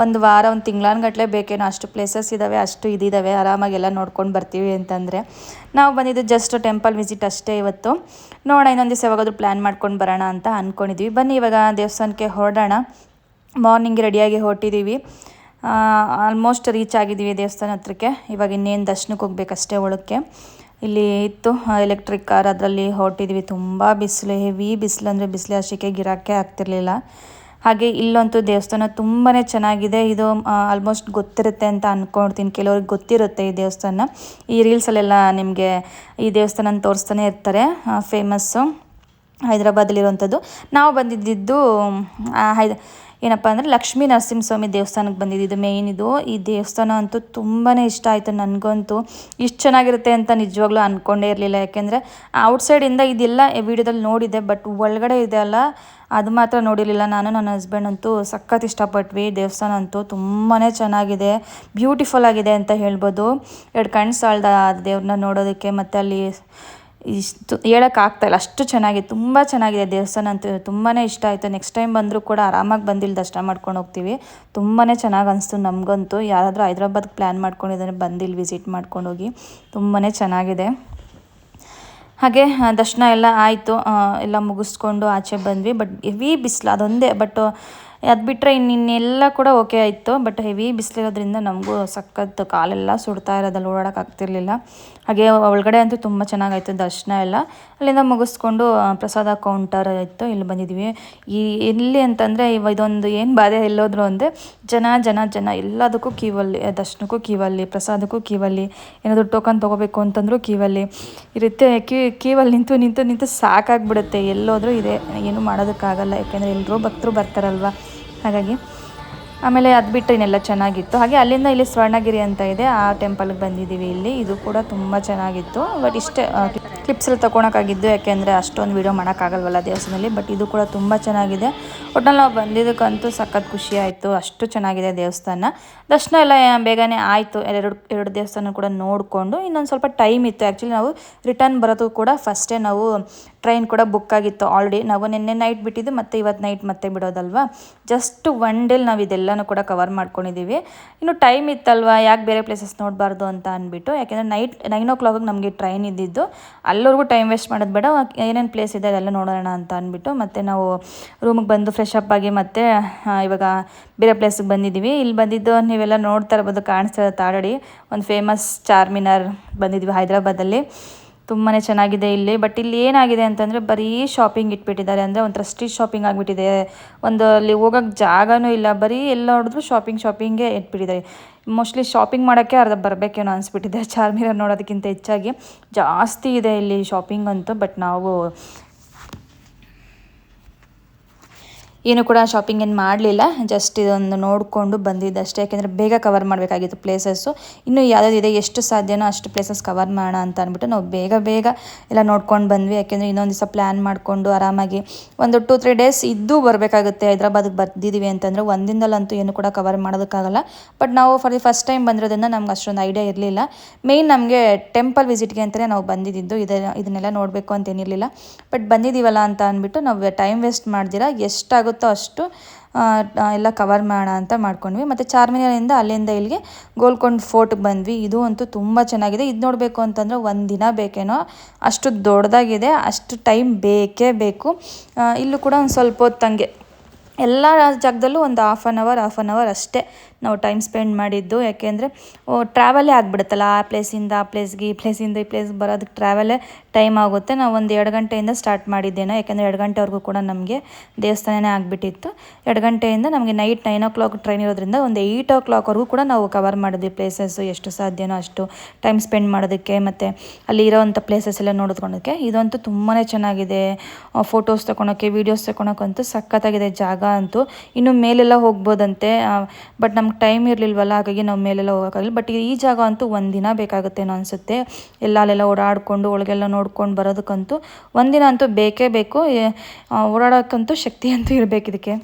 ಒಂದು ವಾರ, ಒಂದು ತಿಂಗಳಾನ್ಗಟ್ಟಲೆ ಬೇಕೇನೋ, ಅಷ್ಟು ಪ್ಲೇಸಸ್ ಇದ್ದಾವೆ, ಅಷ್ಟು ಇದಿದ್ದಾವೆ. ಆರಾಮಾಗಿ ಎಲ್ಲ ನೋಡ್ಕೊಂಡು ಬರ್ತೀವಿ ಅಂತಂದರೆ. ನಾವು ಬಂದಿದ್ದು ಜಸ್ಟ್ ಟೆಂಪಲ್ ವಿಸಿಟ್ ಅಷ್ಟೇ ಇವತ್ತು. ನೋಡೋಣ, ಇನ್ನೊಂದು ದಿವಸ ಯಾವಾಗಾದ್ರೂ ಪ್ಲ್ಯಾನ್ ಮಾಡ್ಕೊಂಡು ಬರೋಣ ಅಂತ ಅಂದ್ಕೊಂಡಿದ್ವಿ. ಬನ್ನಿ ಇವಾಗ ದೇವಸ್ಥಾನಕ್ಕೆ ಹೊರಡೋಣ. ಮಾರ್ನಿಂಗ್ ರೆಡಿಯಾಗಿ ಹೊರಟಿದ್ದೀವಿ. ಆಲ್ಮೋಸ್ಟ್ ರೀಚ್ ಆಗಿದ್ದೀವಿ ದೇವಸ್ಥಾನ ಹತ್ರಕ್ಕೆ. ಇವಾಗ ಇನ್ನೇನು ದರ್ಶನಕ್ಕೆ ಹೋಗ್ಬೇಕಷ್ಟೇ ಒಳಕ್ಕೆ. ಇಲ್ಲಿ ಇತ್ತು ಎಲೆಕ್ಟ್ರಿಕ್ ಕಾರ್, ಅದರಲ್ಲಿ ಹೊರಟಿದ್ವಿ. ತುಂಬ ಬಿಸಿಲು, ಹೆವಿ ಬಿಸಿಲು ಅಂದರೆ ಬಿಸಿಲು, ಅಷ್ಟಕ್ಕೆ ಗಿರಾಕೆ ಆಗ್ತಿರ್ಲಿಲ್ಲ. ಹಾಗೆ ಇಲ್ಲಂತೂ ದೇವಸ್ಥಾನ ತುಂಬಾ ಚೆನ್ನಾಗಿದೆ. ಇದು ಆಲ್ಮೋಸ್ಟ್ ಗೊತ್ತಿರುತ್ತೆ ಅಂತ ಅಂದ್ಕೊಳ್ತೀನಿ, ಕೆಲವ್ರಿಗೆ ಗೊತ್ತಿರುತ್ತೆ ಈ ದೇವಸ್ಥಾನ. ಈ ರೀಲ್ಸಲ್ಲೆಲ್ಲ ನಿಮಗೆ ಈ ದೇವಸ್ಥಾನ ತೋರಿಸ್ತಾನೆ ಇರ್ತಾರೆ, ಫೇಮಸ್ಸು ಹೈದ್ರಾಬಾದಲ್ಲಿರುವಂಥದ್ದು. ನಾವು ಬಂದಿದ್ದು ಏನಪ್ಪ ಅಂದರೆ ಲಕ್ಷ್ಮೀ ನರಸಿಂಹಸ್ವಾಮಿ ದೇವಸ್ಥಾನಕ್ಕೆ ಬಂದಿದ್ದು ಮೇಯ್ನ್ ಇದು. ಈ ದೇವಸ್ಥಾನ ಅಂತೂ ತುಂಬಾ ಇಷ್ಟ ಆಯಿತು ನನಗಂತೂ. ಇಷ್ಟು ಚೆನ್ನಾಗಿರುತ್ತೆ ಅಂತ ನಿಜವಾಗ್ಲೂ ಅಂದ್ಕೊಂಡೇ ಇರಲಿಲ್ಲ. ಯಾಕೆಂದರೆ ಔಟ್ಸೈಡಿಂದ ಇದೆಲ್ಲ ವೀಡಿಯೋದಲ್ಲಿ ನೋಡಿದ್ದೆ, ಬಟ್ ಒಳಗಡೆ ಇದೆ ಅಲ್ಲ, ಅದು ಮಾತ್ರ ನೋಡಿರಲಿಲ್ಲ. ನಾನು ನನ್ನ ಹಸ್ಬೆಂಡ್ ಅಂತೂ ಸಖತ್ ಇಷ್ಟಪಟ್ವಿ. ದೇವಸ್ಥಾನ ಅಂತೂ ತುಂಬಾ ಚೆನ್ನಾಗಿದೆ, ಬ್ಯೂಟಿಫುಲ್ ಆಗಿದೆ ಅಂತ ಹೇಳ್ಬೋದು. 2 ಕಣ್ಣು ಸಾಲದ ದೇವ್ರನ್ನ ನೋಡೋದಕ್ಕೆ. ಮತ್ತು ಅಲ್ಲಿ ಇಷ್ಟು ಹೇಳೋಕ್ಕಾಗ್ತಾಯಿಲ್ಲ, ಅಷ್ಟು ಚೆನ್ನಾಗಿದೆ, ತುಂಬ ಚೆನ್ನಾಗಿದೆ ದೇವಸ್ಥಾನ ಅಂತೂ. ತುಂಬಾ ಇಷ್ಟ ಆಯಿತು. ನೆಕ್ಸ್ಟ್ ಟೈಮ್ ಬಂದರೂ ಕೂಡ ಆರಾಮಾಗಿ ಬಂದಿಲ್ಲಿ ದರ್ಶನ ಮಾಡ್ಕೊಂಡು ಹೋಗ್ತೀವಿ. ತುಂಬಾ ಚೆನ್ನಾಗಿ ಅನಿಸ್ತು ನಮಗಂತೂ. ಯಾರಾದರೂ ಹೈದ್ರಾಬಾದ್ಗೆ ಪ್ಲ್ಯಾನ್ ಮಾಡ್ಕೊಂಡಿದ್ದಾರೆ, ಬಂದಿಲ್ಲಿ ವಿಸಿಟ್ ಮಾಡ್ಕೊಂಡು ಹೋಗಿ, ತುಂಬಾ ಚೆನ್ನಾಗಿದೆ. ಹಾಗೆ ದರ್ಶನ ಎಲ್ಲ ಆಯಿತು, ಎಲ್ಲ ಮುಗಿಸ್ಕೊಂಡು ಆಚೆ ಬಂದ್ವಿ. ಬಟ್ ಹೆವಿ ಬಿಸಿಲು ಅದೊಂದೇ, ಬಟ್ ಅದು ಬಿಟ್ಟರೆ ಇನ್ನೆಲ್ಲ ಕೂಡ ಓಕೆ ಆಯಿತು. ಬಟ್ ಹೆವಿ ಬಿಸಿಲಿರೋದ್ರಿಂದ ನಮಗೂ ಸಖತ್ತು ಕಾಲೆಲ್ಲ ಸುಡ್ತಾ ಇರೋದಲ್ಲಿ ಓಡಾಡೋಕ್ಕಾಗ್ತಿರ್ಲಿಲ್ಲ. ಹಾಗೆ ಒಳಗಡೆ ಅಂತೂ ತುಂಬ ಚೆನ್ನಾಗಾಯಿತು ದರ್ಶನ ಎಲ್ಲ. ಅಲ್ಲಿಂದ ಮುಗಿಸ್ಕೊಂಡು ಪ್ರಸಾದ ಕೌಂಟರ್ ಇತ್ತು, ಇಲ್ಲಿ ಬಂದಿದ್ವಿ. ಎಲ್ಲಿ ಅಂತಂದರೆ ಇದೊಂದು ಏನು ಬಾಧೆ ಎಲ್ಲೋದ್ರು ಅಂದರೆ ಜನ ಎಲ್ಲದಕ್ಕೂ ಕ್ಯೂವಲ್ಲಿ, ದರ್ಶನಕ್ಕೂ ಕ್ಯೂವಲ್ಲಿ, ಪ್ರಸಾದಕ್ಕೂ ಕ್ಯೂವಲ್ಲಿ, ಏನಾದರೂ ಟೋಕನ್ ತೊಗೋಬೇಕು ಅಂತಂದರೂ ಕ್ಯೂವಲ್ಲಿ ಇರುತ್ತೆ. ಕ್ಯೂವಲ್ಲಿ ನಿಂತು ಸಾಕಾಗ್ಬಿಡುತ್ತೆ. ಎಲ್ಲೋದ್ರೂ ಇದೆ, ಏನೂ ಮಾಡೋದಕ್ಕಾಗಲ್ಲ, ಯಾಕೆಂದರೆ ಎಲ್ಲರೂ ಭಕ್ತರು ಬರ್ತಾರಲ್ವ. ಹಾಗಾಗಿ ಆಮೇಲೆ ಅದು ಬಿಟ್ಟರೆ ಇನ್ನೆಲ್ಲ ಚೆನ್ನಾಗಿತ್ತು. ಹಾಗೆ ಅಲ್ಲಿಂದ ಇಲ್ಲಿ ಸ್ವರ್ಣಗಿರಿ ಅಂತ ಇದೆ, ಆ ಟೆಂಪಲ್ಗೆ ಬಂದಿದ್ದೀವಿ. ಇಲ್ಲಿ ಇದು ಕೂಡ ತುಂಬ ಚೆನ್ನಾಗಿತ್ತು. ಬಟ್ ಇಷ್ಟೇ ಕ್ಲಿಪ್ಸ್ ಎಲ್ಲ ತೊಗೊಳಕ್ಕಾಗಿದ್ದು, ಯಾಕೆಂದರೆ ಅಷ್ಟೊಂದು ವೀಡಿಯೋ ಮಾಡೋಕ್ಕಾಗಲ್ವಲ್ಲ ದೇವಸ್ಥಾನದಲ್ಲಿ. ಬಟ್ ಇದು ಕೂಡ ತುಂಬ ಚೆನ್ನಾಗಿದೆ. ಒಟ್ನಲ್ಲಿ ನಾವು ಬಂದಿದ್ದಕ್ಕಂತೂ ಸಖತ್ ಖುಷಿ ಆಯಿತು. ಅಷ್ಟು ಚೆನ್ನಾಗಿದೆ ದೇವಸ್ಥಾನ. ದರ್ಶನ ಎಲ್ಲ ಬೇಗನೆ ಆಯಿತು. ಎರಡು ದೇವಸ್ಥಾನ ಕೂಡ ನೋಡಿಕೊಂಡು ಇನ್ನೊಂದು ಸ್ವಲ್ಪ ಟೈಮ್ ಇತ್ತು. ಆ್ಯಕ್ಚುಲಿ ನಾವು ರಿಟರ್ನ್ ಬರೋದು ಕೂಡ ಫಸ್ಟೇ ನಾವು ಟ್ರೈನ್ ಕೂಡ ಬುಕ್ ಆಗಿತ್ತು ಆಲ್ರೆಡಿ. ನಾವು ನಿನ್ನೆ ನೈಟ್ ಬಿಟ್ಟಿದ್ದು ಮತ್ತು ಇವತ್ತು ನೈಟ್ ಮತ್ತೆ ಬಿಡೋದಲ್ವಾ. ಜಸ್ಟ್ ಒನ್ ಡೇಲಿ ನಾವು ಇದೆಲ್ಲನೂ ಕೂಡ ಕವರ್ ಮಾಡ್ಕೊಂಡಿದ್ದೀವಿ. ಇನ್ನು ಟೈಮ್ ಇತ್ತಲ್ವಾ, ಯಾಕೆ ಬೇರೆ ಪ್ಲೇಸಸ್ ನೋಡಬಾರ್ದು ಅಂತ ಅಂದ್ಬಿಟ್ಟು. ಯಾಕೆಂದರೆ 9 o'clock ನಮಗೆ ಟ್ರೈನ್ ಇದ್ದಿದ್ದು. ಅಲ್ಲಿವರೆಗೂ ಟೈಮ್ ವೇಸ್ಟ್ ಮಾಡೋದು ಬೇಡ, ಏನೇನು ಪ್ಲೇಸ್ ಇದೆ ಅದೆಲ್ಲ ನೋಡೋಣ ಅಂತ ಅಂದ್ಬಿಟ್ಟು ಮತ್ತು ನಾವು ರೂಮಿಗೆ ಬಂದು ಫ್ರೆಶ್ ಅಪ್ ಆಗಿ ಮತ್ತು ಇವಾಗ ಬೇರೆ ಪ್ಲೇಸಿಗೆ ಬಂದಿದ್ದೀವಿ. ಇಲ್ಲಿ ಬಂದಿದ್ದು ನೀವೆಲ್ಲ ನೋಡ್ತಾ ಇರ್ಬೋದು, ಕಾಣಿಸ್ತಾ ಇರುತ್ತೆ ಆಲ್ರೆಡಿ. ಒಂದು ಫೇಮಸ್ ಚಾರ್ಮಿನಾರ್ ಬಂದಿದ್ವಿ ಹೈದ್ರಾಬಾದಲ್ಲಿ. ತುಂಬಾ ಚೆನ್ನಾಗಿದೆ ಇಲ್ಲಿ. ಬಟ್ ಇಲ್ಲಿ ಏನಾಗಿದೆ ಅಂತಂದರೆ ಬರೀ ಶಾಪಿಂಗ್ ಇಟ್ಬಿಟ್ಟಿದ್ದಾರೆ. ಅಂದರೆ ಒಂಥರ ಸ್ಟ್ರೀಟ್ ಶಾಪಿಂಗ್ ಆಗಿಬಿಟ್ಟಿದೆ. ಒಂದು ಅಲ್ಲಿ ಹೋಗೋಕ್ಕೆ ಜಾಗನೂ ಇಲ್ಲ, ಬರೀ ಎಲ್ಲ ನೋಡಿದ್ರು ಶಾಪಿಂಗೇ ಇಟ್ಬಿಟ್ಟಿದ್ದಾರೆ. ಮೋಸ್ಟ್ಲಿ ಶಾಪಿಂಗ್ ಮಾಡೋಕ್ಕೆ ಅರ್ಧ ಬರಬೇಕೇನೋ ಅನಿಸ್ಬಿಟ್ಟಿದೆ. ಚಾರ್ಮಿನಾರ್ ನೋಡೋದಕ್ಕಿಂತ ಹೆಚ್ಚಾಗಿ ಜಾಸ್ತಿ ಇದೆ ಇಲ್ಲಿ ಶಾಪಿಂಗ್ ಅಂತೂ. ಬಟ್ ನಾವು ಏನು ಕೂಡ ಶಾಪಿಂಗ್ ಏನು ಮಾಡಲಿಲ್ಲ, ಜಸ್ಟ್ ಇದೊಂದು ನೋಡಿಕೊಂಡು ಬಂದಿದ್ದಷ್ಟೇ. ಯಾಕೆಂದರೆ ಬೇಗ ಕವರ್ ಮಾಡಬೇಕಾಗಿತ್ತು ಪ್ಲೇಸಸ್ಸು. ಇನ್ನೂ ಯಾವುದಿದೆ, ಎಷ್ಟು ಸಾಧ್ಯನೋ ಅಷ್ಟು ಪ್ಲೇಸಸ್ ಕವರ್ ಮಾಡೋಣ ಅಂತ ಅಂದ್ಬಿಟ್ಟು ನಾವು ಬೇಗ ಎಲ್ಲ ನೋಡ್ಕೊಂಡು ಬಂದ್ವಿ. ಯಾಕೆಂದರೆ ಇನ್ನೊಂದು ದಿವಸ ಪ್ಲ್ಯಾನ್ ಮಾಡಿಕೊಂಡು ಆರಾಮಾಗಿ ಒಂದು 2-3 days ಇದ್ದು ಬರಬೇಕಾಗುತ್ತೆ. ಹೈದ್ರಾಬಾದಿಗೆ ಬಂದಿದ್ದೀವಿ ಅಂತಂದರೆ ಒಂದಿನದಲ್ಲಂತೂ ಏನು ಕೂಡ ಕವರ್ ಮಾಡೋದಕ್ಕಾಗಲ್ಲ. ಬಟ್ ನಾವು ಫಾರ್ ದಿ ಫಸ್ಟ್ ಟೈಮ್ ಬಂದಿರೋದ್ರಿಂದ ನಮ್ಗೆ ಅಷ್ಟೊಂದು ಐಡಿಯಾ ಇರಲಿಲ್ಲ. ಮೇಯ್ನ್ ನಮಗೆ ಟೆಂಪಲ್ ವಿಸಿಟ್ಗೆ ಅಂತಲೇ ನಾವು ಬಂದಿದ್ದು. ಇದನ್ನೆಲ್ಲ ನೋಡಬೇಕು ಅಂತೇನಿರಲಿಲ್ಲ. ಬಟ್ ಬಂದಿದ್ದೀವಲ್ಲ ಅಂತ ಅಂದ್ಬಿಟ್ಟು ನಾವು ಟೈಮ್ ವೇಸ್ಟ್ ಮಾಡ್ದಿರ ಎಷ್ಟಾಗುತ್ತೋ ಅಷ್ಟು ಎಲ್ಲ ಕವರ್ ಮಾಡೋಣ ಅಂತ ಮಾಡ್ಕೊಂಡ್ವಿ. ಮತ್ತು ಚಾರ್ಮಿನಾರಿಂದ ಅಲ್ಲಿಂದ ಇಲ್ಲಿಗೆ ಗೋಲ್ಕೊಂಡ್ ಫೋರ್ಟ್ಗೆ ಬಂದ್ವಿ. ಇದು ಅಂತೂ ತುಂಬ ಚೆನ್ನಾಗಿದೆ. ಇದು ನೋಡಬೇಕು ಅಂತಂದರೆ ಒಂದು ದಿನ ಬೇಕೇನೋ, ಅಷ್ಟು ದೊಡ್ಡದಾಗಿದೆ. ಅಷ್ಟು ಟೈಮ್ ಬೇಕೇ ಬೇಕು. ಇಲ್ಲೂ ಕೂಡ ಒಂದು ಸ್ವಲ್ಪ ಹೊತ್ತಂಗೆ ಎಲ್ಲ ಜಾಗದಲ್ಲೂ ಒಂದು ಹಾಫ್ ಆನ್ ಅವರ್ ಅಷ್ಟೇ ನಾವು ಟೈಮ್ ಸ್ಪೆಂಡ್ ಮಾಡಿದ್ದು. ಯಾಕೆಂದರೆ ಟ್ರಾವೆಲೇ ಆಗಿಬಿಡುತ್ತಲ್ಲ, ಆ ಪ್ಲೇಸಿಂದ ಆ ಪ್ಲೇಸ್ಗೆ, ಈ ಪ್ಲೇಸಿಂದ ಈ ಪ್ಲೇಸ್ಗೆ ಬರೋದಕ್ಕೆ ಟ್ರಾವೆಲೇ ಟೈಮ್ ಆಗುತ್ತೆ. ನಾವು ಒಂದು 2 ಗಂಟೆಯಿಂದ ಸ್ಟಾರ್ಟ್ ಮಾಡಿದ್ದೇನೋ. ಯಾಕೆಂದರೆ 2 ಗಂಟೆವರೆಗೂ ಕೂಡ ನಮಗೆ ದೇವಸ್ಥಾನನೇ ಆಗಿಬಿಟ್ಟಿತ್ತು. 2 ಗಂಟೆಯಿಂದ ನಮಗೆ ನೈಟ್ 9 o'clock ಟ್ರೈನ್ ಇರೋದ್ರಿಂದ ಒಂದು 8 o'clockವರೆಗೂ ಕೂಡ ನಾವು ಕವರ್ ಮಾಡಿದ್ವಿ ಪ್ಲೇಸಸ್ಸು. ಎಷ್ಟು ಸಾಧ್ಯನೋ ಅಷ್ಟು ಟೈಮ್ ಸ್ಪೆಂಡ್ ಮಾಡೋದಕ್ಕೆ ಮತ್ತು ಅಲ್ಲಿ ಇರೋವಂಥ ಪ್ಲೇಸಸ್ ಎಲ್ಲ ನೋಡ್ಕೊಳ್ಳೋದಕ್ಕೆ. ಇದಂತೂ ತುಂಬಾ ಚೆನ್ನಾಗಿದೆ. ಫೋಟೋಸ್ ತೊಗೊಳಕ್ಕೆ, ವೀಡಿಯೋಸ್ ತೊಗೊಳಕ್ಕಂತೂ ಸಖತ್ತಾಗಿದೆ ಜಾಗ ಅಂತೂ. ಇನ್ನು ಮೇಲೆಲ್ಲ ಹೋಗ್ಬೋದಂತೆ. ಬಟ್ ನಮ್ಗೆ ಟೈಮ್ ಇರಲಿಲ್ವಲ್ಲ, ಹಾಗಾಗಿ ನಾವು ಮೇಲೆಲ್ಲ ಹೋಗೋಕ್ಕಾಗಲ್ಲ. ಬಟ್ ಈ ಜಾಗ ಅಂತೂ ಒಂದಿನ ಬೇಕಾಗುತ್ತೇನೋ ಅನಿಸುತ್ತೆ. ಅಲ್ಲೆಲ್ಲ ಓಡಾಡಿಕೊಂಡು ಒಳಗೆಲ್ಲ ನೋಡ್ಕೊಂಡು ಬರೋದಕ್ಕಂತೂ ಒಂದಿನ ಅಂತೂ ಬೇಕೇ ಬೇಕು. ಓಡಾಡೋಕ್ಕಂತೂ ಶಕ್ತಿ ಅಂತೂ ಇರಬೇಕು ಇದಕ್ಕೆ.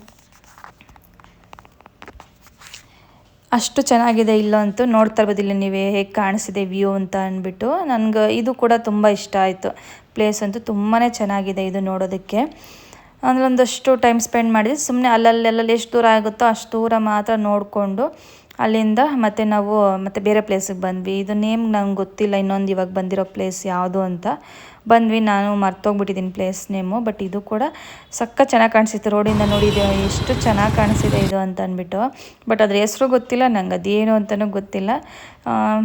ಅಷ್ಟು ಚೆನ್ನಾಗಿದೆ ಇಲ್ಲಂತೂ. ನೋಡ್ತಾ ಇರ್ಬೋದು ಇಲ್ಲಿ ನೀವೇ ಹೇಗೆ ಕಾಣಿಸಿದೆ ವ್ಯೂ ಅಂತ ಅಂದ್ಬಿಟ್ಟು. ನನಗೆ ಇದು ಕೂಡ ತುಂಬ ಇಷ್ಟ ಆಯಿತು. ಪ್ಲೇಸ್ ಅಂತೂ ತುಂಬಾ ಚೆನ್ನಾಗಿದೆ ಇದು ನೋಡೋದಕ್ಕೆ. ಅಂದರೆ ಒಂದಷ್ಟು ಟೈಮ್ ಸ್ಪೆಂಡ್ ಮಾಡಿದ್ವಿ. ಸುಮ್ಮನೆ ಅಲ್ಲಲ್ಲೆಲ್ಲ ಎಷ್ಟು ದೂರ ಆಗುತ್ತೋ ಅಷ್ಟು ದೂರ ಮಾತ್ರ ನೋಡಿಕೊಂಡು ಅಲ್ಲಿಂದ ಮತ್ತೆ ನಾವು ಮತ್ತೆ ಬೇರೆ ಪ್ಲೇಸಿಗೆ ಬಂದ್ವಿ. ಇದು ನೇಮ್ ನಂಗೆ ಗೊತ್ತಿಲ್ಲ, ಇನ್ನೊಂದು ಇವಾಗ ಬಂದಿರೋ ಪ್ಲೇಸ್ ಯಾವುದು ಅಂತ ಬಂದ್ವಿ. ನಾನು ಮರ್ತೋಗ್ಬಿಟ್ಟಿದ್ದೀನಿ ಪ್ಲೇಸ್ ನೇಮು. ಬಟ್ ಇದು ಕೂಡ ಸಕ್ಕ ಚೆನ್ನಾಗಿ ಕಾಣಿಸಿತ್ತು. ರೋಡಿಂದ ನೋಡಿದ್ದೆ ಎಷ್ಟು ಚೆನ್ನಾಗಿ ಕಾಣಿಸಿದೆ ಇದು ಅಂತ ಅಂದ್ಬಿಟ್ಟು. ಬಟ್ ಅದ್ರ ಹೆಸರು ಗೊತ್ತಿಲ್ಲ ನಂಗೆ, ಅದೇನು ಅಂತಲೂ ಗೊತ್ತಿಲ್ಲ.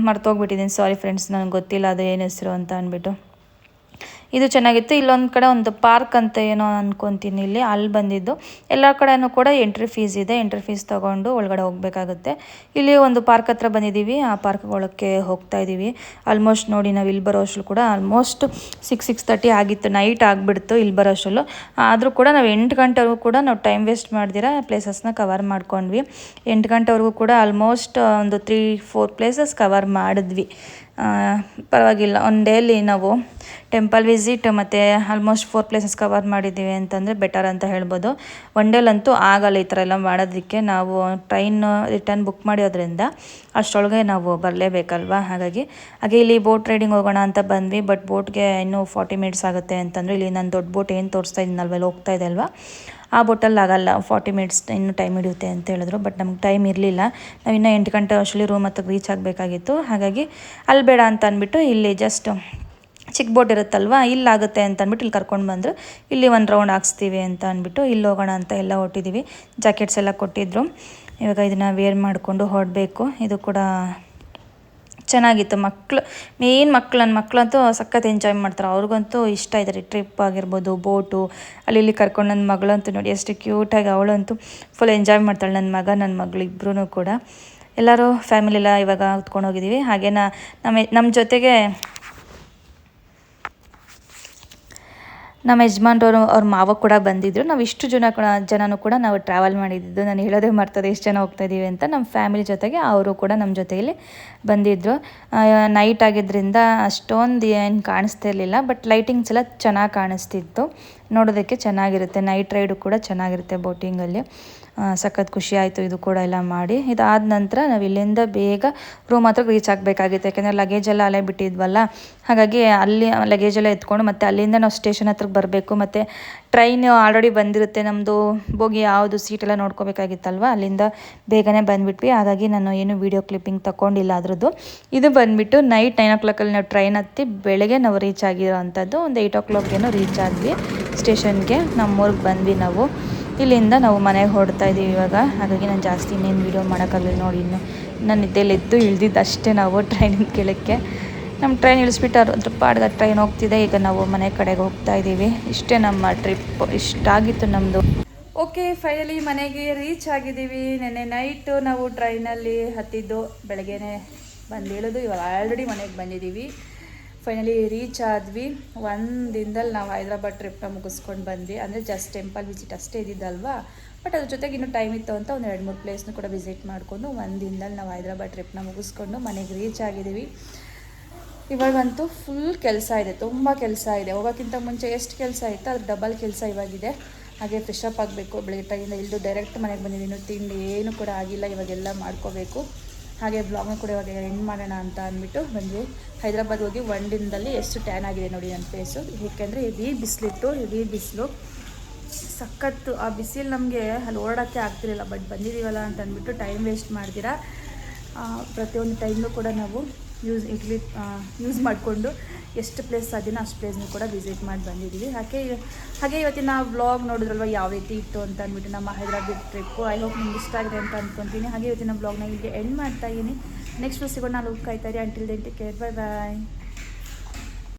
ಮರ್ತೋಗ್ಬಿಟ್ಟಿದ್ದೀನಿ, ಸಾರಿ ಫ್ರೆಂಡ್ಸ್, ನನಗೆ ಗೊತ್ತಿಲ್ಲ ಅದು ಏನು ಹೆಸರು ಅಂತ ಅಂದ್ಬಿಟ್ಟು. ಇದು ಚೆನ್ನಾಗಿತ್ತು. ಇಲ್ಲೊಂದು ಕಡೆ ಒಂದು ಪಾರ್ಕ್ ಅಂತ ಏನೋ ಅಂದ್ಕೊತೀನಿ, ಅಲ್ಲಿ ಬಂದಿದ್ದು. ಎಲ್ಲ ಕಡೆಯೂ ಕೂಡ ಎಂಟ್ರಿ ಫೀಸ್ ಇದೆ. ಎಂಟ್ರಿ ಫೀಸ್ ತೊಗೊಂಡು ಒಳಗಡೆ ಹೋಗಬೇಕಾಗುತ್ತೆ. ಇಲ್ಲಿ ಒಂದು ಪಾರ್ಕ್ ಹತ್ರ ಬಂದಿದ್ದೀವಿ. ಆ ಪಾರ್ಕ್ ಒಳಕ್ಕೆ ಹೋಗ್ತಾ ಇದ್ದೀವಿ. ಆಲ್ಮೋಸ್ಟ್ ನೋಡಿ ನಾವು ಇಲ್ಲಿ ಬರೋ ಅಷ್ಟರಲ್ಲೂ ಕೂಡ ಆಲ್ಮೋಸ್ಟ್ 6:30 ಆಗಿತ್ತು, ನೈಟ್ ಆಗಿಬಿಡ್ತು ಇಲ್ಲಿ ಬರೋ ಅಷ್ಟರಲ್ಲೂ. ಆದರೂ ಕೂಡ ನಾವು 8 ಗಂಟೆವರೆಗೂ ಕೂಡ ನಾವು ಟೈಮ್ ವೇಸ್ಟ್ ಮಾಡ್ದಿರ ಪ್ಲೇಸಸ್ನ ಕವರ್ ಮಾಡ್ಕೊಂಡ್ವಿ. 8 ಗಂಟೆವರೆಗೂ ಕೂಡ ಆಲ್ಮೋಸ್ಟ್ ಒಂದು 3-4 ಪ್ಲೇಸಸ್ ಕವರ್ ಮಾಡಿದ್ವಿ. ಪರವಾಗಿಲ್ಲ. ಒನ್ ಡೇಲಿ ನಾವು ಟೆಂಪಲ್ ವಿಸಿಟ್ ಮತ್ತು ಆಲ್ಮೋಸ್ಟ್ 4 ಪ್ಲೇಸಸ್ ಕವರ್ ಮಾಡಿದ್ದೀವಿ ಅಂತಂದರೆ ಬೆಟರ್ ಅಂತ ಹೇಳ್ಬೋದು. ಒನ್ ಡೇಲಂತೂ ಆಗಲ್ಲ ಈ ಥರ ಎಲ್ಲ ಮಾಡೋದಕ್ಕೆ. ನಾವು ಟ್ರೈನ್ ರಿಟರ್ನ್ ಬುಕ್ ಮಾಡಿರೋದ್ರಿಂದ ಅಷ್ಟರೊಳಗೆ ನಾವು ಬರಲೇಬೇಕಲ್ವ. ಹಾಗೆ ಇಲ್ಲಿ ಬೋಟ್ ರೈಡಿಂಗ್ ಹೋಗೋಣ ಅಂತ ಬಂದ್ವಿ. ಬಟ್ ಬೋಟ್ಗೆ ಇನ್ನೂ 40 minutes ಆಗುತ್ತೆ ಅಂತಂದರೆ ಇಲ್ಲಿ ನಾನು ದೊಡ್ಡ ಬೋಟ್ ಏನು ತೋರಿಸ್ತಾ ಇದ್ದೀನಲ್ವ, ಇಲ್ಲಿ ಹೋಗ್ತಾ ಇದೆ ಅಲ್ವಾ, ಆ ಬೋಟಲ್ಲಿ ಆಗಲ್ಲ, 40 minutes ಇನ್ನೂ ಟೈಮ್ ಹಿಡಿಯುತ್ತೆ ಅಂತ ಹೇಳಿದ್ರು. ಬಟ್ ನಮ್ಗೆ ಟೈಮ್ ಇರಲಿಲ್ಲ. ನಾವು ಇನ್ನೂ 8 ಗಂಟೆ ಅಷ್ಟರಲ್ಲಿ ರೂಮ್ ಹತ್ರ ರೀಚ್ ಆಗಬೇಕಾಗಿತ್ತು. ಹಾಗಾಗಿ ಅಲ್ಲಿ ಬೇಡ ಅಂತ ಅಂದ್ಬಿಟ್ಟು ಇಲ್ಲಿ ಜಸ್ಟ್ ಚಿಕ್ಕ ಬೋಟ್ ಇರುತ್ತಲ್ವ, ಇಲ್ಲಾಗುತ್ತೆ ಅಂತ ಅಂದ್ಬಿಟ್ಟು ಇಲ್ಲಿ ಕರ್ಕೊಂಡು ಬಂದರು. ಇಲ್ಲಿ ಒಂದು ರೌಂಡ್ ಹಾಕ್ಸ್ತೀವಿ ಅಂತ ಅಂದ್ಬಿಟ್ಟು ಇಲ್ಲಿ ಹೋಗೋಣ ಅಂತ ಎಲ್ಲ ಹೊಟ್ಟಿದ್ದೀವಿ. ಜಾಕೆಟ್ಸ್ ಎಲ್ಲ ಕೊಟ್ಟಿದ್ದರು. ಇವಾಗ ಇದನ್ನು ವೇರ್ ಮಾಡಿಕೊಂಡು ಹೊರಡಬೇಕು. ಇದು ಕೂಡ ಚೆನ್ನಾಗಿತ್ತು. ನನ್ನ ಮಕ್ಕಳಂತೂ ಸಖತ್ ಎಂಜಾಯ್ ಮಾಡ್ತಾರೆ. ಅವ್ರಿಗಂತೂ ಇಷ್ಟ ಇದೆ ರೀ ಟ್ರಿಪ್ ಆಗಿರ್ಬೋದು, ಬೋಟು ಅಲ್ಲಿ ಕರ್ಕೊಂಡು. ನನ್ನ ಮಗಳಂತೂ ನೋಡಿ ಎಷ್ಟು ಕ್ಯೂಟಾಗಿ, ಅವಳಂತೂ ಫುಲ್ ಎಂಜಾಯ್ ಮಾಡ್ತಾಳೆ. ನನ್ನ ಮಗಳು ಇಬ್ಬರೂ ಕೂಡ. ಎಲ್ಲರೂ ಫ್ಯಾಮಿಲಿಯೆಲ್ಲ ಇವಾಗ ಹೊತ್ಕೊಂಡು ಹೋಗಿದ್ದೀವಿ. ಹಾಗೆ ನಮ್ಮ ಜೊತೆಗೆ ನಮ್ಮ ಯಜಮಾನ್ರವರು ಅವ್ರ ಮಾವ ಕೂಡ ಬಂದಿದ್ದರು. ನಾವು ಇಷ್ಟು ಜನನೂ ಕೂಡ ನಾವು ಟ್ರಾವೆಲ್ ಮಾಡಿದ್ದು ನಾನು ಹೇಳೋದೇ ಮರ್ತದೆ ಎಷ್ಟು ಜನ ಹೋಗ್ತಾ ಇದ್ದೀವಿ ಅಂತ. ನಮ್ಮ ಫ್ಯಾಮಿಲಿ ಜೊತೆಗೆ ಅವರು ಕೂಡ ನಮ್ಮ ಜೊತೆಯಲ್ಲಿ ಬಂದಿದ್ದರು. ನೈಟ್ ಆಗಿದ್ದರಿಂದ ಅಷ್ಟೊಂದು ಏನು ಕಾಣಿಸ್ತಾ ಇರಲಿಲ್ಲ, ಬಟ್ ಲೈಟಿಂಗ್ಸ್ ಎಲ್ಲ ಚೆನ್ನಾಗಿ ಕಾಣಿಸ್ತಿತ್ತು. ನೋಡೋದಕ್ಕೆ ಚೆನ್ನಾಗಿರುತ್ತೆ. ನೈಟ್ ರೈಡು ಕೂಡ ಚೆನ್ನಾಗಿರುತ್ತೆ ಬೋಟಿಂಗಲ್ಲಿ. ಸಖತ್ ಖುಷಿ ಆಯಿತು ಇದು ಕೂಡ ಎಲ್ಲ ಮಾಡಿ. ಇದಾದ ನಂತರ ನಾವು ಇಲ್ಲಿಂದ ಬೇಗ ರೂಮ್ ಹತ್ರ ರೀಚ್ ಆಗಬೇಕಾಗಿತ್ತು, ಯಾಕೆಂದರೆ ಲಗೇಜೆಲ್ಲ ಅಲ್ಲೇ ಬಿಟ್ಟಿದ್ವಲ್ಲ. ಹಾಗಾಗಿ ಅಲ್ಲಿ ಲಗೇಜೆಲ್ಲ ಎತ್ಕೊಂಡು ಮತ್ತೆ ಅಲ್ಲಿಂದ ನಾವು ಸ್ಟೇಷನ್ ಹತ್ರಕ್ಕೆ ಬರಬೇಕು. ಮತ್ತು ಟ್ರೈನ್ ಆಲ್ರೆಡಿ ಬಂದಿರುತ್ತೆ, ನಮ್ಮದು ಬೋಗಿ ಯಾವುದು ಸೀಟೆಲ್ಲ ನೋಡ್ಕೋಬೇಕಾಗಿತ್ತಲ್ವ, ಅಲ್ಲಿಂದ ಬೇಗನೆ ಬಂದುಬಿಟ್ವಿ. ಹಾಗಾಗಿ ನಾನು ಏನು ವೀಡಿಯೋ ಕ್ಲಿಪ್ಪಿಂಗ್ ತಗೊಂಡಿಲ್ಲ ಅದ್ರದ್ದು. ಇದು ಬಂದುಬಿಟ್ಟು ನೈಟ್ 9 o'clock ನಾವು ಟ್ರೈನ್ ಹತ್ತಿ ಬೆಳಗ್ಗೆ ನಾವು ರೀಚ್ ಆಗಿರೋ ಅಂಥದ್ದು. ಒಂದು 8 o'clock ರೀಚ್ ಆದ್ವಿ ಸ್ಟೇಷನ್ಗೆ. ನಮ್ಮೂರಿಗೆ ಬಂದ್ವಿ ನಾವು. ಇಲ್ಲಿಂದ ನಾವು ಮನೆಗೆ ಹೊರಡ್ತಾ ಇದ್ದೀವಿ ಇವಾಗ. ಹಾಗಾಗಿ ನಾನು ಜಾಸ್ತಿ ಇನ್ನೇನು ವೀಡಿಯೋ ಮಾಡೋಕ್ಕಾಗಲಿಲ್ಲ ನೋಡಿ. ಇನ್ನು ನಾನು ನಿದ್ದೆಲೆದ್ದು ಇಳಿದಿದ್ದಷ್ಟೇ ನಾವು ಟ್ರೈನಿನ ಕೆಳಕ್ಕೆ. ನಮ್ಮ ಟ್ರೈನ್ ಇಳಿಸ್ಬಿಟ್ಟು ಅದ್ರ ಪಾಡ್ಗೆ ಟ್ರೈನ್ ಹೋಗ್ತಿದೆ. ಈಗ ನಾವು ಮನೆ ಕಡೆಗೆ ಹೋಗ್ತಾ ಇದ್ದೀವಿ. ಇಷ್ಟೇ ನಮ್ಮ ಟ್ರಿಪ್. ಇಷ್ಟಾಗಿತ್ತು ನಮ್ಮದು. ಓಕೆ, ಫೈನಲಿ ಮನೆಗೆ ರೀಚ್ ಆಗಿದ್ದೀವಿ. ನೆನ್ನೆ ನೈಟು ನಾವು ಟ್ರೈನಲ್ಲಿ ಹತ್ತಿದ್ದು, ಬೆಳಗ್ಗೆನೇ ಬಂದು ಇಳಿದು ಇವಾಗ ಆಲ್ರೆಡಿ ಮನೆಗೆ ಬಂದಿದ್ದೀವಿ. ಫೈನಲಿ ರೀಚ್ ಆದ್ವಿ. ಒಂದು ದಿನದಲ್ಲಿ ನಾವು ಹೈದ್ರಾಬಾದ್ ಟ್ರಿಪ್ನ ಮುಗಿಸ್ಕೊಂಡು ಬಂದ್ವಿ. ಅಂದರೆ ಜಸ್ಟ್ ಟೆಂಪಲ್ ವಿಸಿಟ್ ಅಷ್ಟೇ ಇದ್ದಿದ್ದಲ್ವಾ, ಬಟ್ ಅದ್ರ ಜೊತೆಗೆ ಇನ್ನೂ ಟೈಮ್ ಇತ್ತು ಅಂತ ಒಂದು 2-3 ಪ್ಲೇಸ್ನೂ ಕೂಡ ವಿಸಿಟ್ ಮಾಡಿಕೊಂಡು ಒಂದು ದಿನದಲ್ಲಿ ನಾವು ಹೈದ್ರಾಬಾದ್ ಟ್ರಿಪ್ನ ಮುಗಿಸ್ಕೊಂಡು ಮನೆಗೆ ರೀಚ್ ಆಗಿದ್ದೀವಿ. ಇವಾಗಂತೂ ಫುಲ್ ಕೆಲಸ ಇದೆ, ತುಂಬ ಕೆಲಸ ಇದೆ. ಹೋಗೋಕ್ಕಿಂತ ಮುಂಚೆ ಎಷ್ಟು ಕೆಲಸ ಇತ್ತು ಅದ್ರ ಡಬಲ್ ಕೆಲಸ ಇವಾಗಿದೆ. ಹಾಗೆ ಫ್ರೆಶ್ ಅಪ್ ಆಗಬೇಕು. ಬೆಳಗ್ಗೆ ಟೈಮಿಂದ ಇಳಿದು ಡೈರೆಕ್ಟ್ ಮನೆಗೆ ಬಂದಿದ್ದೀನಿ. ತಿಂಡಿ ಏನು ಕೂಡ ಆಗಿಲ್ಲ, ಇವಾಗೆಲ್ಲ ಮಾಡ್ಕೋಬೇಕು. ಹಾಗೆ ಬ್ಲಾಗ್ನ ಕೂಡ ಇವಾಗ ಎಂಡ್ ಮಾಡೋಣ ಅಂತ ಅಂದ್ಬಿಟ್ಟು ಬಂದ್ವಿ. ಹೈದ್ರಾಬಾದ್ ಹೋಗಿ 1 ದಿನದಲ್ಲಿ ಎಷ್ಟು ಟ್ಯಾನ್ ಆಗಿದೆ ನೋಡಿ ನನ್ನ ಫೇಸು. ಏಕೆಂದರೆ ಹೆವಿ ಬಿಸಿಲಿತ್ತು, ಹೆವಿ ಬಿಸಿಲು ಸಖತ್ತು. ಆ ಬಿಸಿಲು ನಮಗೆ ಅಲ್ಲಿ ಓಡೋಕ್ಕೆ ಆಗ್ತಿರಲಿಲ್ಲ. ಬಟ್ ಬಂದಿದ್ದೀವಲ್ಲ ಅಂತ ಅಂದ್ಬಿಟ್ಟು ಟೈಮ್ ವೇಸ್ಟ್ ಮಾಡ್ದಿರಾ ಪ್ರತಿಯೊಂದು ಟೈಮ್ನೂ ಕೂಡ ನಾವು ಯೂಸ್ ಮಾಡಿಕೊಂಡು ಎಷ್ಟು ಪ್ಲೇಸ್ ಸಾಧ್ಯನೋ ಅಷ್ಟು ಪ್ಲೇಸ್ನೂ ಕೂಡ ವಿಸಿಟ್ ಮಾಡಿ ಬಂದಿದ್ದೀವಿ. ಹಾಗೆ ಇವತ್ತಿನ ವ್ಲಾಗ್ ನೋಡಿದ್ರಲ್ವ ಯಾವ ರೀತಿ ಇತ್ತು ಅಂತ ಅಂದ್ಬಿಟ್ಟು ನಮ್ಮ ಹೈದ್ರಾಬಾದ್ ಟ್ರಿಪ್ಪು. ಐ ಹೋಪ್ ನಿಮ್ಗೆ ಇಷ್ಟ ಆಗಿದೆ ಅಂತ ಅಂದ್ಕೊತೀನಿ. ಹಾಗೆ ಇವತ್ತಿನ ವ್ಲಾಗ್ನ ಇಲ್ಲಿಗೆ ಎಂಡ್ ಮಾಡ್ತಾ ಇದ್ದೀನಿ. ನೆಕ್ಸ್ಟ್ ಸಿಗೋಣ. ನಾವು ಕಾಯ್ತಾರೆ. Until then take care. Bye ಬಾಯ್.